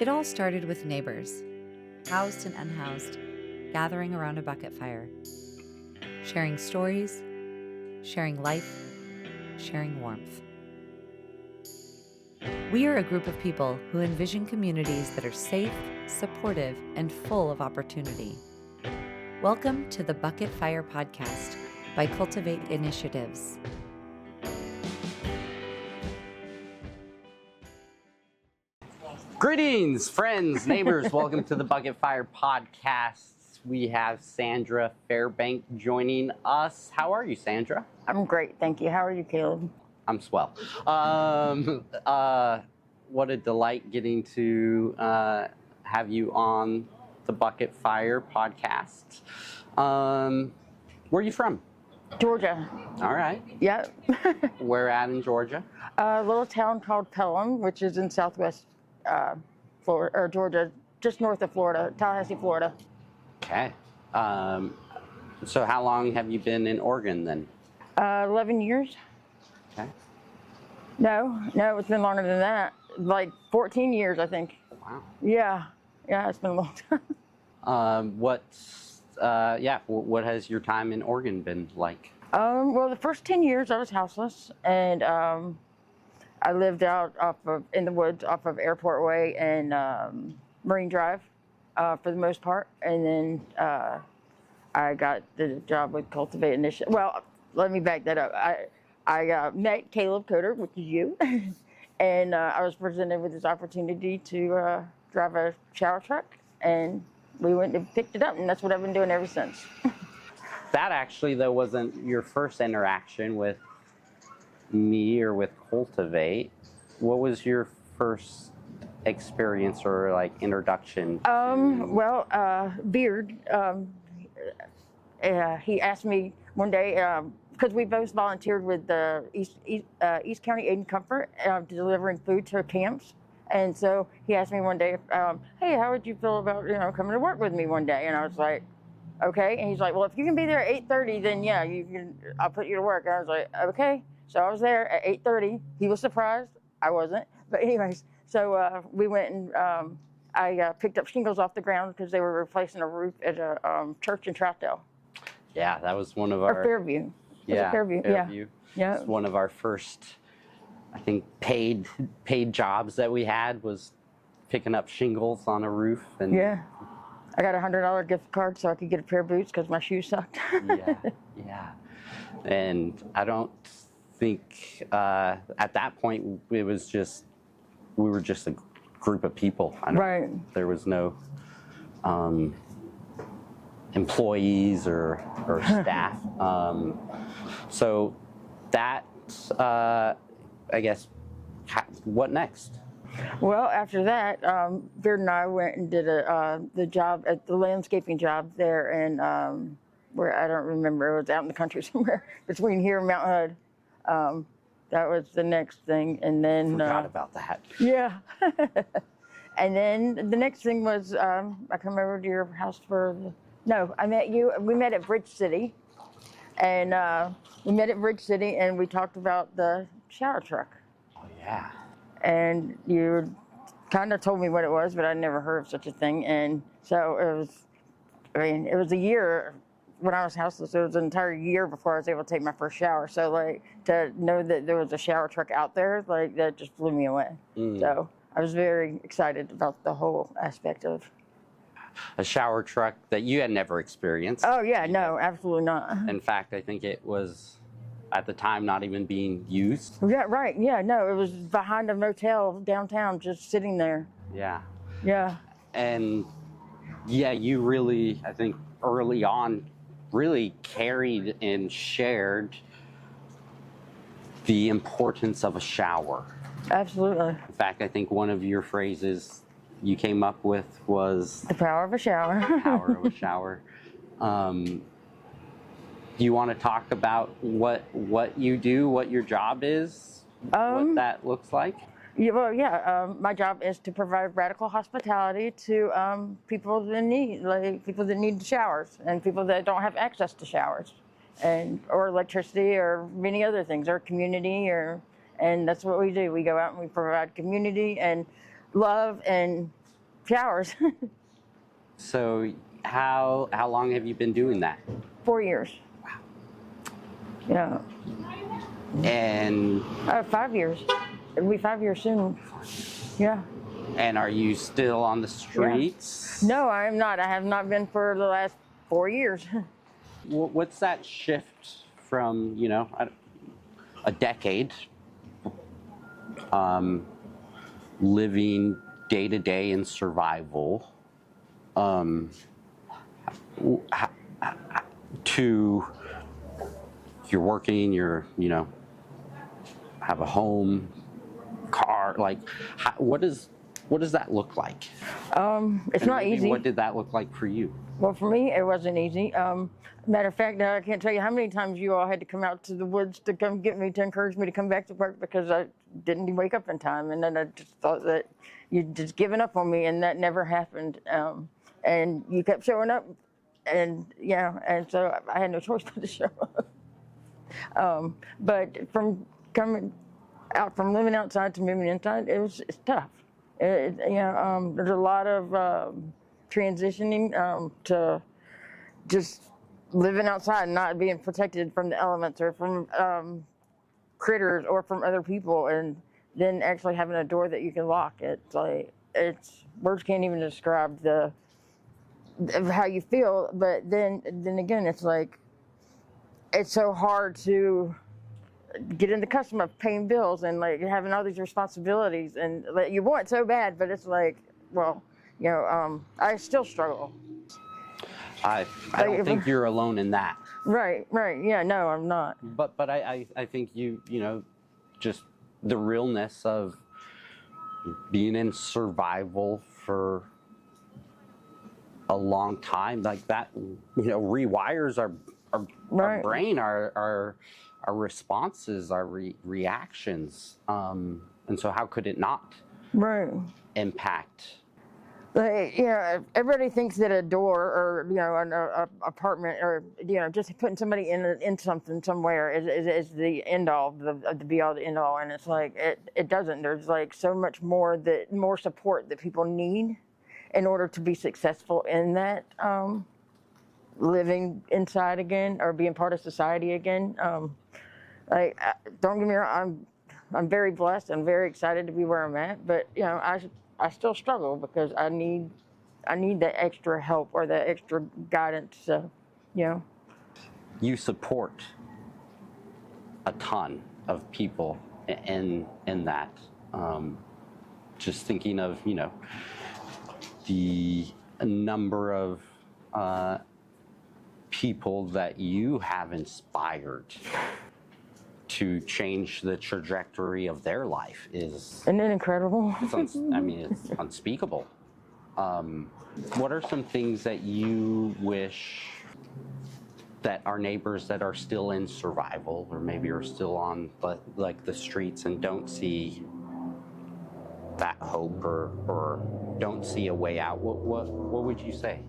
It all started with neighbors, housed and unhoused, gathering around a bucket fire, sharing stories, sharing life, sharing warmth. We are a group of people who envision communities that are safe, supportive, and full of opportunity. Welcome to the Bucket Fire Podcast by Cultivate Initiatives. Greetings, friends, neighbors. Welcome to the Bucket Fire Podcast. We have Sandra Fairbank joining us. How are you, Sandra? I'm great, thank you. How are you, Caleb? I'm swell. What a delight getting to have you on the Bucket Fire Podcast. Where are you from? Georgia. All right. Yep. Where at in Georgia? A little town called Pelham, which is in southwest Florida, or Georgia, just north of Florida, Tallahassee, Florida. Okay. So how long have you been in Oregon then? 11 years. Okay. No, it's been longer than that. Like 14 years, I think. Wow. Yeah, it's been a long time. What has your time in Oregon been like? Well, the first 10 years I was houseless, and I lived out in the woods off of Airport Way and Marine Drive for the most part. And then I got the job with Cultivate Initiatives. Well, let me back that up. I met Caleb Coder, which is you, and I was presented with this opportunity to drive a shower truck, and we went and picked it up, and that's what I've been doing ever since. That actually, though, wasn't your first interaction with me or with Cultivate. What was your first experience or like introduction to... Beard, he asked me one day, because we both volunteered with the East County Aid and Comfort, delivering food to camps. And so he asked me one day, hey, how would you feel about, coming to work with me one day? And I was like, okay. And he's like, well, if you can be there at 8:30, then yeah, I'll put you to work. And I was like, okay. So I was there at 8:30. He was surprised. I wasn't. But anyways, so we went and I picked up shingles off the ground because they were replacing a roof at a church in Troutdale. Yeah, that was one of our... Or Fairview. Yeah, Fairview. Yeah. It's one of our first, I think, paid jobs that we had was picking up shingles on a roof. And yeah. I got a $100 gift card so I could get a pair of boots because my shoes sucked. Yeah. And I don't think at that point it was just, we were just a group of people. Right. There was no employees or staff. So that, I guess, what next? Well, after that, Beard and I went and did the job at the landscaping job there, and where I don't remember, it was out in the country somewhere between here and Mount Hood. That was the next thing, and then forgot about that. Yeah. And then the next thing was I come over to your house I met you. We met at Bridge City, and we talked about the shower truck. Oh yeah. And you kind of told me what it was, but I'd never heard of such a thing. And so it was a year when I was houseless. It was an entire year before I was able to take my first shower. So like to know that there was a shower truck out there, like that just blew me away. So I was very excited about the whole aspect of a shower truck that you had never experienced. Oh yeah, no, absolutely not. In fact, I think it was at the time not even being used. Yeah, right. Yeah, no, it was behind a motel downtown, just sitting there. Yeah. Yeah. And yeah, you really, I think early on, really carried and shared the importance of a shower. Absolutely. In fact, I think one of your phrases you came up with was... The power of a shower. The power of a shower. Do you want to talk about what you do, what your job is, what that looks like? My job is to provide radical hospitality to people that need showers and people that don't have access to showers, or electricity or many other things, or community, and that's what we do. We go out and we provide community and love and showers. So how long have you been doing that? 4 years. Wow. Yeah. And 5 years. It'll be 5 years soon. Yeah. and are you still on the streets? No, I am not. I have not been for the last 4 years. What's that shift from, a decade living day to day in survival to you're working, have a home, car, like what does that look like? It's not easy. What did that look like for you? Well, for me, it wasn't easy. Matter of fact, I can't tell you how many times you all had to come out to the woods to come get me, to encourage me to come back to work because I didn't wake up in time. And then I just thought that you'd just given up on me, and that never happened. And you kept showing up, and so I had no choice but to show up. But from coming out, from living outside to moving inside, it's tough. There's a lot of transitioning to just living outside and not being protected from the elements or from critters or from other people, and then actually having a door that you can lock. It's words can't even describe how you feel. But then again, it's like it's so hard to get in the custom of paying bills and like having all these responsibilities, and like, you want it so bad, but it's like, well, I still struggle. I don't think you're alone in that. Right. Yeah, no, I'm not. But I think just the realness of being in survival for a long time, like that, rewires our brain, our responses, our reactions. And so how could it not impact? Like, everybody thinks that a door or an apartment or just putting somebody in something somewhere is the end all, the be all, the end all, and it's like it doesn't. There's like so much more support that people need in order to be successful in that living inside again or being part of society again. Don't get me wrong, I'm very blessed and very excited to be where I'm at, but I still struggle because I need that extra help or that extra guidance. You support a ton of people in that. Just thinking of the number of people that you have inspired to change the trajectory of their life isn't it incredible? It's unspeakable. What are some things that you wish that our neighbors that are still in survival, or maybe are still on the streets and don't see that hope or don't see a way out? What would you say?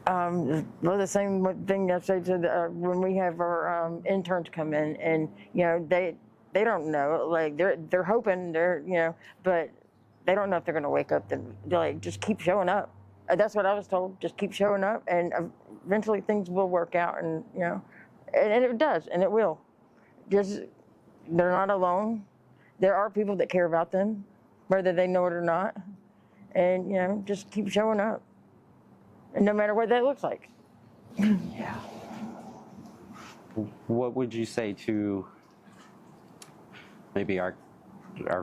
Well, the same thing I say to when we have our interns come in, and they don't know, like they're hoping but they don't know if they're going to wake up. They're like, just keep showing up. That's what I was told. Just keep showing up, and eventually things will work out. And and it does, and it will. Just they're not alone. There are people that care about them, whether they know it or not. And just keep showing up. And no matter what that looks like. Yeah. What would you say to maybe our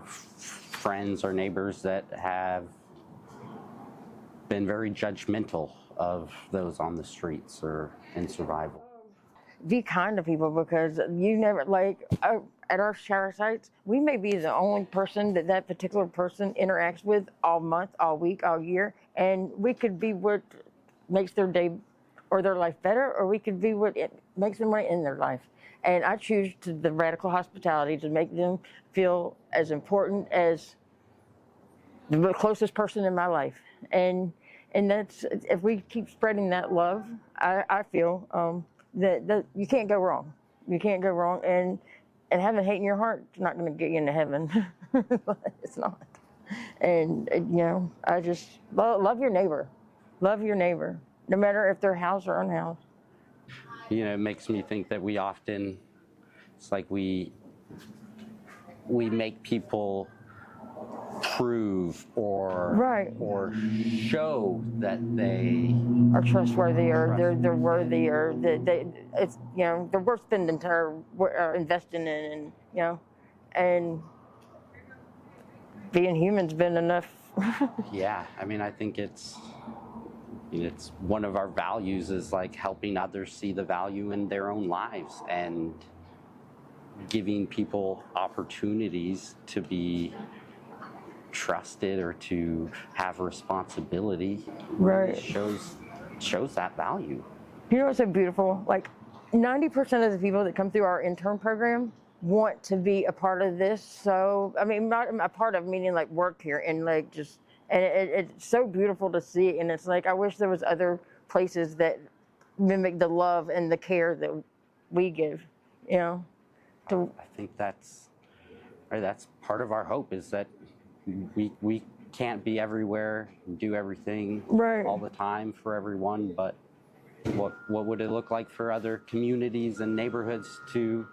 friends or neighbors that have been very judgmental of those on the streets or in survival? Be kind to people, because you never, at our shower sites, we may be the only person that particular person interacts with all month, all week, all year, and we could be what makes their day or their life better, or we could be what makes them right in their life. And I choose the radical hospitality to make them feel as important as the closest person in my life. And that's, if we keep spreading that love, I feel that you can't go wrong. You can't go wrong. And having hate in your heart is not going to get you into heaven. It's not. And I just love your neighbor. Love your neighbor, no matter if they're housed or unhoused. It makes me think that it's like we make people prove Right. or show that they Are trustworthy, or they're worthy, or it's they're worth spending time investing in, and being human's been enough. Yeah, I mean, I think it's one of our values is like helping others see the value in their own lives and giving people opportunities to be trusted or to have responsibility. Right. Shows that value. You know what's so beautiful? Like 90% of the people that come through our intern program want to be a part of this. So, I mean, not a part of, meaning like work here, and like just, and it's so beautiful to see. And it's like, I wish there was other places that mimic the love and the care that we give, I think that's part of our hope, is that we can't be everywhere, do everything right all the time for everyone, but what would it look like for other communities and neighborhoods to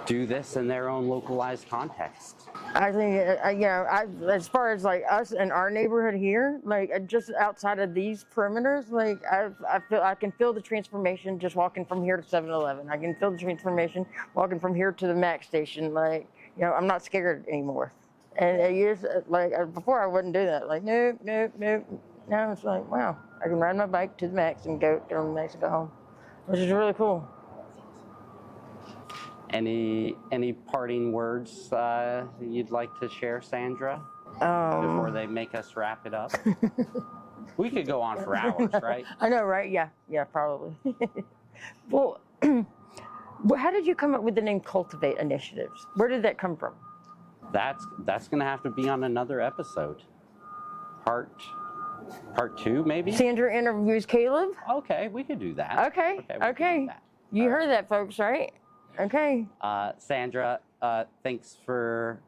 do this in their own localized context? I think, as far as like us and our neighborhood here, like just outside of these perimeters, like I can feel the transformation just walking from here to 7-Eleven. I can feel the transformation walking from here to the Mac station. Like, I'm not scared anymore. And years like before, I wouldn't do that. Like, nope. Now it's like, wow, I can ride my bike to the Max and get on the Max and go home, which is really cool. Any parting words you'd like to share, Sandra, before they make us wrap it up? We could go on for hours, right? I know, right? Yeah, probably. Well, how did you come up with the name Cultivate Initiatives? Where did that come from? That's going to have to be on another episode. Part 2, maybe? Sandra interviews Caleb? Okay, we could do that. Okay. We could do that. You heard that, folks, right? Okay. Sandra, thanks for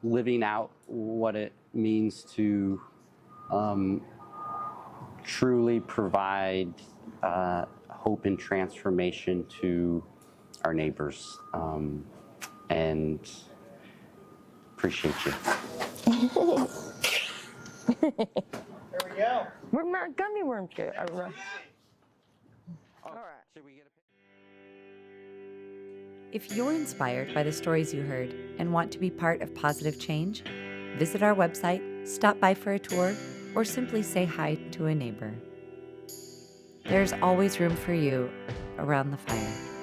living out what it means to truly provide hope and transformation to our neighbors, and appreciate you. There we go. Where'd my gummy worms go? All right. Should we get a If you're inspired by the stories you heard and want to be part of positive change, visit our website, stop by for a tour, or simply say hi to a neighbor. There's always room for you around the fire.